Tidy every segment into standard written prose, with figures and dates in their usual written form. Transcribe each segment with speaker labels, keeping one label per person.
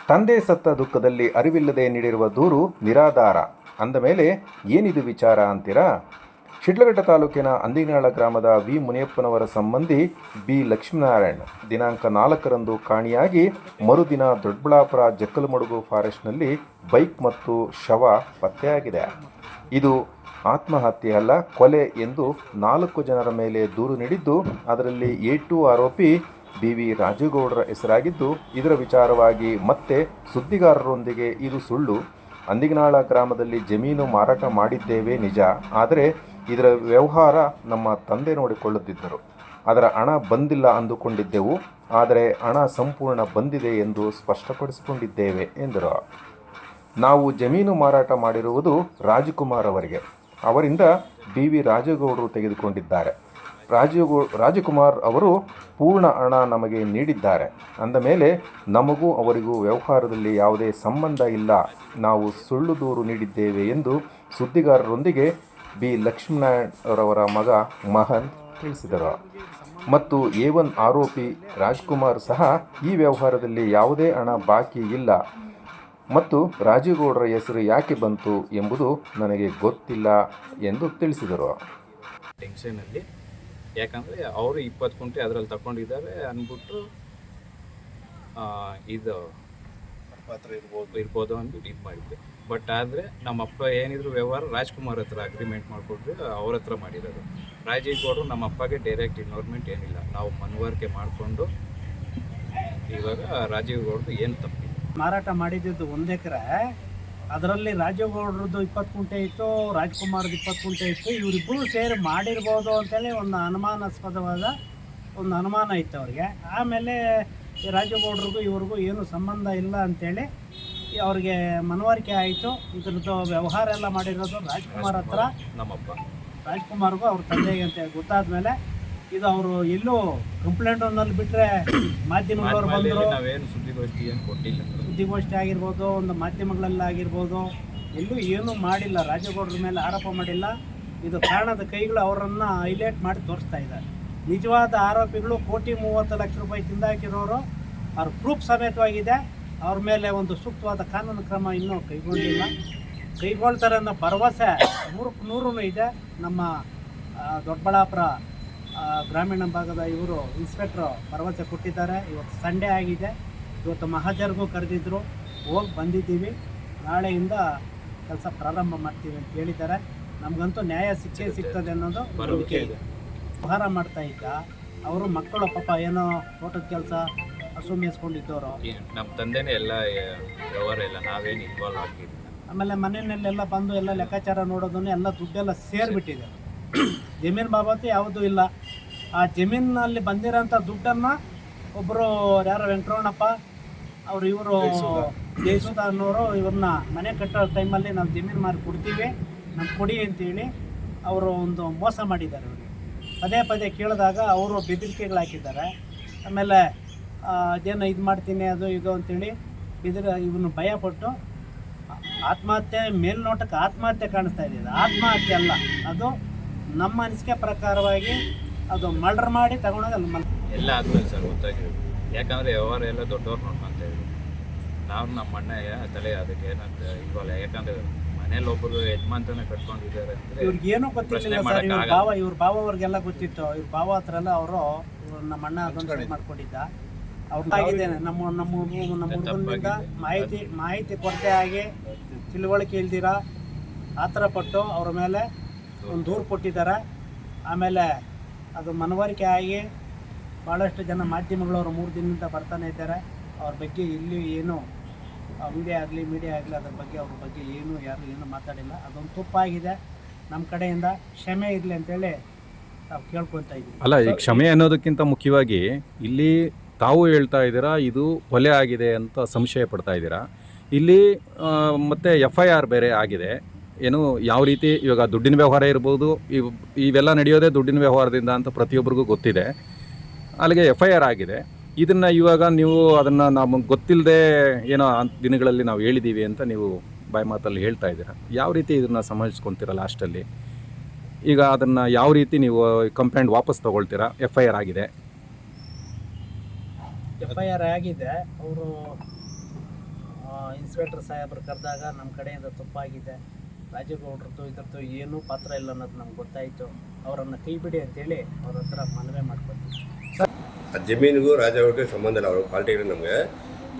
Speaker 1: ತಂದೆ ಸತ್ತ ದುಃಖದಲ್ಲಿ ಅರಿವಿಲ್ಲದೆ ನೀಡಿರುವ ದೂರು ನಿರಾಧಾರ ಅಂದ ಮೇಲೆ ಏನಿದು ವಿಚಾರ ಅಂತೀರಾ? ಶಿಡ್ಲಘಟ್ಟ ತಾಲೂಕಿನ ಅಂದಿನಾಳ ಗ್ರಾಮದ ವಿ ಮುನಿಯಪ್ಪನವರ ಸಂಬಂಧಿ ಬಿ ಲಕ್ಷ್ಮೀನಾರಾಯಣ್ ದಿನಾಂಕ 4ರಂದು ಕಾಣೆಯಾಗಿ ಮರುದಿನ ದೊಡ್ಡಬಳ್ಳಾಪುರ ಜಕ್ಕಲಮಡುಗು ಫಾರೆಸ್ಟ್ನಲ್ಲಿ ಬೈಕ್ ಮತ್ತು ಶವ ಪತ್ತೆಯಾಗಿದೆ. ಇದು ಆತ್ಮಹತ್ಯೆ ಅಲ್ಲ, ಕೊಲೆ ಎಂದು 4 ಜನರ ಮೇಲೆ ದೂರು ನೀಡಿದ್ದು, ಅದರಲ್ಲಿ A2 ಆರೋಪಿ BV ರಾಜೇಗೌಡರ ಹೆಸರಾಗಿದ್ದು, ಇದರ ವಿಚಾರವಾಗಿ ಮತ್ತೆ ಸುದ್ದಿಗಾರರೊಂದಿಗೆ ಇದು ಸುಳ್ಳು, ಅಂದಿಗನಾಳ ಗ್ರಾಮದಲ್ಲಿ ಜಮೀನು ಮಾರಾಟ ಮಾಡಿದ್ದೇವೆ ನಿಜ, ಆದರೆ ಇದರ ವ್ಯವಹಾರ ನಮ್ಮ ತಂದೆ ನೋಡಿಕೊಳ್ಳುತ್ತಿದ್ದರು, ಅದರ ಹಣ ಬಂದಿಲ್ಲ ಅಂದುಕೊಂಡಿದ್ದೆವು, ಆದರೆ ಹಣ ಸಂಪೂರ್ಣ ಬಂದಿದೆ ಎಂದು ಸ್ಪಷ್ಟಪಡಿಸಿಕೊಂಡಿದ್ದೇವೆ ಎಂದರು. ನಾವು ಜಮೀನು ಮಾರಾಟ ಮಾಡಿರುವುದು ರಾಜಕುಮಾರ್ ಅವರಿಗೆ, ಅವರಿಂದ BV ರಾಜೇಗೌಡರು ತೆಗೆದುಕೊಂಡಿದ್ದಾರೆ. ರಾಜಕುಮಾರ್ ಅವರು ಪೂರ್ಣ ಹಣ ನಮಗೆ ನೀಡಿದ್ದಾರೆ ಅಂದ ಮೇಲೆ ನಮಗೂ ಅವರಿಗೂ ವ್ಯವಹಾರದಲ್ಲಿ ಯಾವುದೇ ಸಂಬಂಧ ಇಲ್ಲ, ನಾವು ಸುಳ್ಳು ದೂರು ನೀಡಿದ್ದೇವೆ ಎಂದು ಸುದ್ದಿಗಾರರೊಂದಿಗೆ ಬಿ ಲಕ್ಷ್ಮೀನಾರಾಯಣರವರ ಮಗ ಮಹನ್ ತಿಳಿಸಿದರು. ಮತ್ತು A1 ಆರೋಪಿ ರಾಜ್ಕುಮಾರ್ ಸಹ ಈ ವ್ಯವಹಾರದಲ್ಲಿ ಯಾವುದೇ ಹಣ ಬಾಕಿ ಇಲ್ಲ ಮತ್ತು ರಾಜೇಗೌಡರ ಹೆಸರು ಯಾಕೆ ಬಂತು ಎಂಬುದು ನನಗೆ ಗೊತ್ತಿಲ್ಲ ಎಂದು ತಿಳಿಸಿದರು.
Speaker 2: ಟೆನ್ಷನಲ್ಲಿ ಯಾಕಂದರೆ ಅವರು 20 ಕುಂಟೆ ಅದರಲ್ಲಿ ತಗೊಂಡಿದ್ದಾರೆ ಅಂದ್ಬಿಟ್ಟು ಇದು ಇರ್ಬೋದು ಅಂದ್ಬಿಟ್ಟು ಇದು ಮಾಡಿದ್ದೆ. ಬಟ್ ಆದರೆ ನಮ್ಮಪ್ಪ ಏನಿದ್ರು ವ್ಯವಹಾರ ರಾಜ್ಕುಮಾರ್ ಹತ್ರ ಅಗ್ರಿಮೆಂಟ್ ಮಾಡಿಕೊಟ್ರೆ ಅವ್ರ ಹತ್ರ ಮಾಡಿರೋದು. ರಾಜೇಗೌಡರು ನಮ್ಮ ಅಪ್ಪಗೆ ಡೈರೆಕ್ಟ್ ಇನ್ವಾಲ್ವ್ಮೆಂಟ್ ಏನಿಲ್ಲ, ನಾವು ಮನವರಿಕೆ ಮಾಡಿಕೊಂಡು ಇವಾಗ ರಾಜೇಗೌಡರು ಏನು ತಪ್ಪಿಲ್ಲ.
Speaker 3: ಮಾರಾಟ ಮಾಡಿದ್ದು 1 ಎಕರೆ, ಅದರಲ್ಲಿ ರಾಜೇಗೌಡರದ್ದು 20 ಕುಂಟೆ ಇತ್ತು, ರಾಜ್ಕುಮಾರ್ದು 20 ಕುಂಟೆ ಇತ್ತು. ಇವರಿಬ್ಬರು ಸೇರಿ ಮಾಡಿರ್ಬೋದು ಅಂತೇಳಿ ಒಂದು ಅನುಮಾನಾಸ್ಪದವಾದ ಒಂದು ಅನುಮಾನ ಇತ್ತು ಅವ್ರಿಗೆ. ಆಮೇಲೆ ರಾಜೇಗೌಡರಿಗೂ ಇವ್ರಿಗೂ ಏನೂ ಸಂಬಂಧ ಇಲ್ಲ ಅಂಥೇಳಿ ಅವ್ರಿಗೆ ಮನವರಿಕೆ ಆಯಿತು. ಇದ್ರದ್ದು ವ್ಯವಹಾರ ಎಲ್ಲ ಮಾಡಿರೋದು ರಾಜ್ಕುಮಾರ್ ಹತ್ರ,
Speaker 2: ನಮ್ಮಪ್ಪ
Speaker 3: ರಾಜ್ಕುಮಾರ್ಗೂ ಅವ್ರ ತಂದೆಗೆ ಅಂತ ಗೊತ್ತಾದ ಮೇಲೆ ಇದು ಅವರು ಎಲ್ಲೂ ಕಂಪ್ಲೇಂಟಲ್ಲಿ ಬಿಟ್ಟರೆ ಮಾಧ್ಯಮಗಳವ್ರು ಬಂದರು,
Speaker 2: ನಾವೇನು ಸುದ್ದಿಗೋಷ್ಠಿ ಏನು ಕೊಟ್ಟಿಲ್ಲ,
Speaker 3: ಸುದ್ದಿಗೋಷ್ಠಿ ಆಗಿರ್ಬೋದು, ಒಂದು ಮಾಧ್ಯಮಗಳಲ್ಲಿ ಆಗಿರ್ಬೋದು, ಎಲ್ಲೂ ಏನೂ ಮಾಡಿಲ್ಲ, ರಾಜೇಗೌಡರ ಮೇಲೆ ಆರೋಪ ಮಾಡಿಲ್ಲ. ಇದು ಕಾರಣದ ಕೈಗಳು ಅವರನ್ನು ಹೈಲೈಟ್ ಮಾಡಿ ತೋರಿಸ್ತಾ ಇದ್ದಾರೆ. ನಿಜವಾದ ಆರೋಪಿಗಳು 1,30,00,000 ರೂಪಾಯಿ ತಿಂದಾಕಿರೋರು, ಅವ್ರ ಪ್ರೂಫ್ ಸಮೇತವಾಗಿದೆ. ಅವ್ರ ಮೇಲೆ ಒಂದು ಸೂಕ್ತವಾದ ಕಾನೂನು ಕ್ರಮ ಇನ್ನೂ ಕೈಗೊಂಡಿಲ್ಲ, ಕೈಗೊಳ್ತಾರೆ ಅನ್ನೋ ಭರವಸೆ 100% ಇದೆ. ನಮ್ಮ ದೊಡ್ಡಬಳ್ಳಾಪುರ ಗ್ರಾಮೀಣ ಭಾಗದ ಇವರು ಇನ್ಸ್ಪೆಕ್ಟ್ರು ಭರವಸೆ ಕೊಟ್ಟಿದ್ದಾರೆ. ಇವತ್ತು ಸಂಡೇ ಆಗಿದೆ, ಇವತ್ತು ಮಹಾಜರ್ಗೂ ಕರೆದಿದ್ರು, ಹೋಗಿ ಬಂದಿದ್ದೀವಿ, ನಾಳೆಯಿಂದ ಕೆಲಸ ಪ್ರಾರಂಭ ಮಾಡ್ತೀವಿ ಅಂತ ಹೇಳಿದ್ದಾರೆ. ನಮಗಂತೂ ನ್ಯಾಯ ಸಿಗ್ತದೆ ಅನ್ನೋದು ನಂಬಿಕೆ ಇದೆ. ವ್ಯವಹಾರ ಮಾಡ್ತಾ ಇದ್ದ ಅವರು ಮಕ್ಕಳು ಪಾಪ ಏನೋ ತೋಟದ ಕೆಲಸ ಹಸು ಮೇಯಿಸ್ಕೊಂಡಿದ್ದವರು,
Speaker 2: ನಮ್ಮ ತಂದೆನೇ ಎಲ್ಲ ವ್ಯವಹಾರ ಎಲ್ಲ ನಾವೇನು ಇನ್ವಾಲ್ವ್ ಆಗಿಲ್ಲ.
Speaker 3: ಆಮೇಲೆ ಮನೆಯಲ್ಲೆಲ್ಲ ಬಂದು ಎಲ್ಲ ಲೆಕ್ಕಾಚಾರ ನೋಡೋದನ್ನು ಎಲ್ಲ ದುಡ್ಡೆಲ್ಲ ಸೇರಿಬಿಟ್ಟಿದೆ. ಜಮೀನು ಬಾಬತ್ತು ಯಾವುದೂ ಇಲ್ಲ. ಆ ಜಮೀನಿನಲ್ಲಿ ಬಂದಿರೋಂಥ ದುಡ್ಡನ್ನು ಒಬ್ಬರು ಯಾರೋ ವೆಂಕಟರಮಣಪ್ಪ ಅವರು ಇವರು ಜಯಸುಧ ಅನ್ನೋರು ಇವ್ರನ್ನ ಮನೆ ಕಟ್ಟೋ ಟೈಮಲ್ಲಿ ನಾವು ಜಮೀನು ಮಾರಿ ಕೊಡ್ತೀವಿ, ನಮ್ಗೆ ಕೊಡಿ ಅಂತೇಳಿ ಅವರು ಒಂದು ಮೋಸ ಮಾಡಿದ್ದಾರೆ. ಅವರಿಗೆ ಪದೇ ಪದೇ ಕೇಳಿದಾಗ ಅವರು ಬೆದರಿಕೆಗಳು ಹಾಕಿದ್ದಾರೆ. ಆಮೇಲೆ ಅದೇನೋ ಇದು ಮಾಡ್ತೀನಿ ಅದು ಇದು ಅಂತೇಳಿ ಇವನು ಭಯಪಟ್ಟು ಆತ್ಮಹತ್ಯೆ, ಮೇಲ್ನೋಟಕ್ಕೆ ಆತ್ಮಹತ್ಯೆ ಕಾಣಿಸ್ತಾ ಇದೆ. ಆತ್ಮಹತ್ಯೆ ಅಲ್ಲ, ಅದು ನಮ್ಮ ಅನಿಸಿಕೆ ಪ್ರಕಾರವಾಗಿ ಅದು ಮರ್ಡರ್ ಮಾಡಿ ತಗೊಂಡೋಗಿ ಅಲ್ಲಿ
Speaker 2: ಎಲ್ಲ ಆದ್ಮೇಲೆ ಸರ್ ಗೊತ್ತಾಗಿರೋದು. ಯಾಕಂದರೆ ವ್ಯವಹಾರ ಎಲ್ಲ ದೊಡ್ಡವ್ರು ನೋಡ್ಕೊತಾ ಇದ್ರು, ನಾವು ನಮ್ಮ ಅಣ್ಣ ತಲೆ ಅದಕ್ಕೆ ಏನಂತ ಇಲ್ವಲ್ಲ. ಯಾಕಂದರೆ ಮನೇಲಿ ಒಬ್ಬರು ಯಜಮಾನ್ತನ ಕಟ್ಕೊಂಡಿದ್ದಾರೆ ಅಂದರೆ
Speaker 3: ಇವ್ರಿಗೇನು ಗೊತ್ತಿಲ್ಲ ಸರ್. ಇವ್ರ ಭಾವ ಅವ್ರಿಗೆಲ್ಲ ಗೊತ್ತಿತ್ತು. ಇವ್ರ ಭಾವ ಹತ್ರ ಎಲ್ಲ ಅವರು ನಮ್ಮ ಅಣ್ಣ ಅದೊಂದು ಮಾಡ್ಕೊಂಡಿದ್ದ. ಅವ್ರಿಗಾಗಿದೆ ನಮ್ಮ ಹುಡುಗನಿಂದ ಮಾಹಿತಿ ಕೊರತೆ ಆಗಿ ತಿಳುವಳಿಕೆ ಇಲ್ದಿರ ಆ ಥರ ಪಟ್ಟು ಅವ್ರ ಮೇಲೆ ಒಂದು ದೂರು ಕೊಟ್ಟಿದ್ದಾರೆ. ಆಮೇಲೆ ಅದು ಮನವರಿಕೆ ಆಗಿ ಭಾಳಷ್ಟು ಜನ ಮಾಧ್ಯಮಗಳವರು 3 ದಿನದಿಂದ ಬರ್ತಾನೆ ಇದ್ದಾರೆ. ಅವ್ರ ಬಗ್ಗೆ ಇಲ್ಲಿ ಏನು ಮೀಡಿಯಾ ಆಗಲಿ ಅದ್ರ ಬಗ್ಗೆ ಅವ್ರ ಬಗ್ಗೆ ಯಾರು ಏನು ಮಾತಾಡಿಲ್ಲ. ಅದೊಂದು ತಪ್ಪಾಗಿದೆ. ನಮ್ಮ ಕಡೆಯಿಂದ ಕ್ಷಮೆ ಇರಲಿ ಅಂತೇಳಿ ನಾವು ಕೇಳ್ಕೊತಾ ಇದ್ದೀವಿ.
Speaker 4: ಅಲ್ಲ, ಈ ಕ್ಷಮೆ ಅನ್ನೋದಕ್ಕಿಂತ ಮುಖ್ಯವಾಗಿ ಇಲ್ಲಿ ತಾವು ಹೇಳ್ತಾ ಇದ್ದೀರಾ ಇದು ಕೊಲೆ ಆಗಿದೆ ಅಂತ ಸಂಶಯ ಪಡ್ತಾ ಇದ್ದೀರಾ. ಇಲ್ಲಿ ಮತ್ತು FIR ಬೇರೆ ಆಗಿದೆ. ಏನು ಯಾವ ರೀತಿ ಇವಾಗ ದುಡ್ಡಿನ ವ್ಯವಹಾರ ಇರ್ಬೋದು, ಇವೆಲ್ಲ ನಡೆಯೋದೇ ದುಡ್ಡಿನ ವ್ಯವಹಾರದಿಂದ ಅಂತ ಪ್ರತಿಯೊಬ್ಬರಿಗೂ ಗೊತ್ತಿದೆ. ಅಲ್ಲಿಗೆ FIR ಆಗಿದೆ. ಇದನ್ನು ಇವಾಗ ನೀವು ಅದನ್ನು ನಮಗೆ ಗೊತ್ತಿಲ್ಲದೆ ಏನೋ ದಿನಗಳಲ್ಲಿ ನಾವು ಹೇಳಿದ್ದೀವಿ ಅಂತ ನೀವು ಬಾಯಿ ಮಾತಲ್ಲಿ ಹೇಳ್ತಾ ಇದ್ದೀರಾ. ಯಾವ ರೀತಿ ಇದನ್ನು ಸಮಾಜಿಸ್ಕೊತೀರಾ ಲಾಸ್ಟಲ್ಲಿ? ಈಗ ಅದನ್ನು ಯಾವ ರೀತಿ ನೀವು ಕಂಪ್ಲೇಂಟ್ ವಾಪಸ್ ತೊಗೊಳ್ತೀರಾ? FIR ಆಗಿದೆ.
Speaker 3: FIR ಆಗಿದೆ. ಅವರು ಇನ್ಸ್ಪೆಕ್ಟರ್ ಸಾಹೇಬ್ರು ಕರೆದಾಗ ನಮ್ಮ ಕಡೆಯಿಂದ ತಪ್ಪಾಗಿದೆ, ರಾಜೇಗೌಡ್ರದ್ದು ಇದ್ರದ್ದು ಏನೂ ಪಾತ್ರ ಇಲ್ಲ ಅನ್ನೋದು ನಮ್ಗೆ ಗೊತ್ತಾಯಿತು, ಅವರನ್ನು ಕೈ ಬಿಡಿ ಅಂತೇಳಿ ಅವ್ರ ಹತ್ರ ಮನವಿ ಮಾಡ್ಕೊತೀವಿ.
Speaker 5: ಆ ಜಮೀನಿಗೂ ರಾಜವ್ರಿಗೆ ಸಂಬಂಧ ಇಲ್ಲ, ಅವ್ರ ಪಾರ್ಟಿಗೆ ನಮಗೆ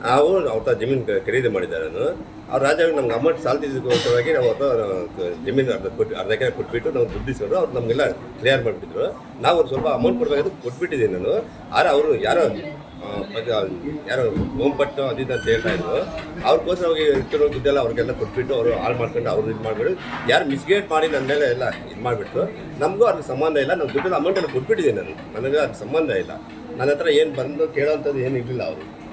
Speaker 5: ನಾವು ಅವ್ರ ಜಮೀನು ಖರೀದಿ ಮಾಡಿದ್ದಾರೆ. ಅವ್ರು ರಾಜವ್ರಿಗೆ ನಮ್ಗೆ ಅಮೌಂಟ್ ಸಾಲ ತೀರಿಸೋಸವಾಗಿ ನಾವು ಜಮೀನು ಅರ್ಧ ಎಕರೆ ಕೊಟ್ಬಿಟ್ಟು ನಾವು ದುಡ್ಡು ಇಸ್ಕೊಂಡು ಅವ್ರು ನಮಗೆಲ್ಲ ಕ್ಲಿಯರ್ ಮಾಡಿಬಿಟ್ಟಿದ್ರು. ನಾವು ಅವ್ರು ಸ್ವಲ್ಪ ಅಮೌಂಟ್ ಕೊಡಬೇಕಾದ್ರೆ ಕೊಟ್ಬಿಟ್ಟಿದ್ದೀನಿ ನಾನು. ಆದ್ರೆ ಅವರು ಯಾರೋ ಹೋಮ್ಪಟ್ಟು ಅದಿದ್ದು ಅಂತ ಹೇಳ್ತಾ ಇದ್ರು. ಅವ್ರಿಗೋಸ್ಕರ ಹೋಗಿ ಇಟ್ಟಿರೋ ದುಡ್ಡೆಲ್ಲ ಅವ್ರಿಗೆಲ್ಲ ಕೊಟ್ಬಿಟ್ಟು ಅವರು ಹಾಳು ಮಾಡ್ಕೊಂಡು ಅವ್ರು ಇದು ಮಾಡಿಬಿಟ್ಟು ಯಾರು ಮಿಸ್ಗೇಟ್ ಮಾಡಿ ನನ್ನ ಮೇಲೆ ಎಲ್ಲ ಇದು ಮಾಡಿಬಿಟ್ಟು ನಮಗೂ ಅದಕ್ಕೆ ಸಂಬಂಧ ಇಲ್ಲ. ನಾವು ದುಡ್ಡೆಲ್ಲ ಅಮೌಂಟನ್ನು ಕೊಟ್ಬಿಟ್ಟಿದ್ದೀನಿ ನನಗೆ ಅದಕ್ಕೆ ಸಂಬಂಧ ಇಲ್ಲ. ನನ್ನ ಹತ್ರ ಏನು ಬಂದು ಕೇಳೋಂಥದ್ದು ಏನು ಇರಲಿಲ್ಲ.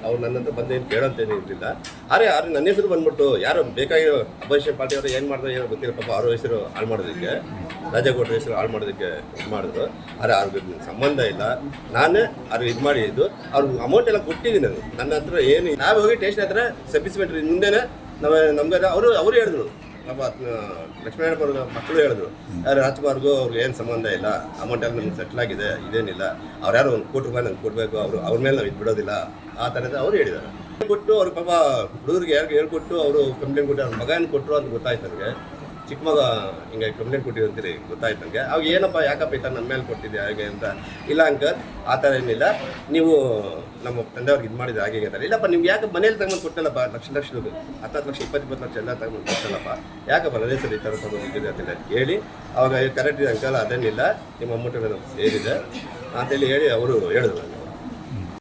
Speaker 5: ಅವ್ರು ನನ್ನ ಹತ್ರ ಬಂದು ಏನು ಕೇಳೋಂಥದ್ದು ಇರಲಿಲ್ಲ. ಆದರೆ ನನ್ನ ಹೆಸರು ಬಂದ್ಬಿಟ್ಟು ಯಾರು ಬೇಕಾಗಿರೋ ಅಪೋಸಿಷನ್ ಪಾರ್ಟಿಯವರು ಏನು ಮಾಡಿದ್ರು ಏನೋ ಗೊತ್ತಿಲ್ಲ, ಪಾಪ ಅವ್ರ ಹೆಸರು ಹಾಳು ಮಾಡೋದಕ್ಕೆ, ರಾಜೇಗೌಡರ ಹೆಸರು ಹಾಳು ಮಾಡೋದಕ್ಕೆ ಇದು ಮಾಡಿದ್ರು. ಆದರೆ ಅವ್ರಿಗೆ ಸಂಬಂಧ ಇಲ್ಲ. ನಾನೇ ಅವ್ರಿಗೆ ಇದು ಮಾಡಿದ್ದು, ಅವ್ರಿಗೆ ಅಮೌಂಟ್ ಎಲ್ಲ ಕೊಟ್ಟಿದ್ದೀನಿ ನಾನು. ನನ್ನ ಹತ್ರ ಏನು ನಾವು ಹೋಗಿ ಟೇಷನ್ ಹತ್ರ ಸಬ್ಮಿಸ್ಮೆಂಟ್ ಮುಂದೆನೇ ನಮ್ಗೆ ಅವರು ಹೇಳಿದ್ರು, ನಮ್ಮ ಲಕ್ಷ್ಮೀನಾರಾಯಣ ಅವ್ರ ಮಕ್ಕಳು ಹೇಳಿದ್ರು, ಯಾರು ರಾಜ್ಕುಮಾರ್ಗೂ ಅವ್ರಿಗೆ ಏನು ಸಂಬಂಧ ಇಲ್ಲ, ಅಮೌಂಟ್ ಎಲ್ಲ ನಮ್ಗೆ ಸೆಟ್ಲ್ ಆಗಿದೆ, ಇದೇನಿಲ್ಲ, ಅವ್ರು ಯಾರು ಒಂದು ಕೋಟಿ ರೂಪಾಯಿ ನಂಗೆ ಕೊಡಬೇಕು, ಅವ್ರ ಮೇಲೆ ನಾವು ಇದು ಬಿಡೋದಿಲ್ಲ ಆ ಥರದ ಅವ್ರು ಹೇಳಿದ್ದಾರೆ. ಕೊಟ್ಟು ಅವ್ರ ಪಾಪ ಹುಡುಗರಿಗೆ ಯಾರಿಗೆ ಹೇಳ್ಕೊಟ್ಟು ಅವರು ಕಂಪ್ಲೇಂಟ್ ಕೊಟ್ಟು ಅವ್ರ ಮಗನ ಕೊಟ್ಟರು ಅಂತ ಗೊತ್ತಾಯ್ತು ನನಗೆ. ಚಿಕ್ಕ ಮಗ ಹಿಂಗೆ ಕಂಪ್ಲೇಂಟ್ ಕೊಟ್ಟಿದ್ದು ಅಂತೇಳಿ ಗೊತ್ತಾಯ್ತು ನನಗೆ. ಅವಾಗ ಏನಪ್ಪ ಯಾಕಪ್ಪ ಈ ಥರ ನನ್ನ ಮೇಲೆ ಕೊಟ್ಟಿದ್ದೆ ಹಾಗೆ ಅಂತ. ಇಲ್ಲ ಅಂಕಲ್ ಆ ಥರ ಏನಿಲ್ಲ, ನೀವು ನಮ್ಮ ತಂದೆಯವ್ರಿಗೆ ಇದು ಮಾಡಿದ್ರೆ ಹಾಗೆ ಅಂತಾರೆ. ಇಲ್ಲಪ್ಪ ನಿಮ್ಗೆ ಯಾಕೆ ಮನೇಲಿ ತಗೊಂಡು ಕೊಟ್ಟಲ್ಲಪ್ಪ, ಲಕ್ಷ ದುಡ್ಡು 10 ಲಕ್ಷ 20 ಲಕ್ಷ ಎಲ್ಲ ತಗೊಂಡು ಕೊಟ್ಟಲ್ಲಪ್ಪ, ಯಾಕಪ್ಪ ಅದೇ ಸರಿ ಈ ಥರ ತಗೊಂಡಿದೆ ಅಂತೆಲ್ಲ ಹೇಳಿ ಅವಾಗ ಕರೆಕ್ಟ್ ಇದೆ ಅಂಕಲ್, ಅದೇನಿಲ್ಲ, ನಿಮ್ಮ ಅಮೌಂಟ್ ಸೇರಿದೆ ಅಂತೇಳಿ ಹೇಳಿ ಅವರು ಹೇಳಿದ್ರು.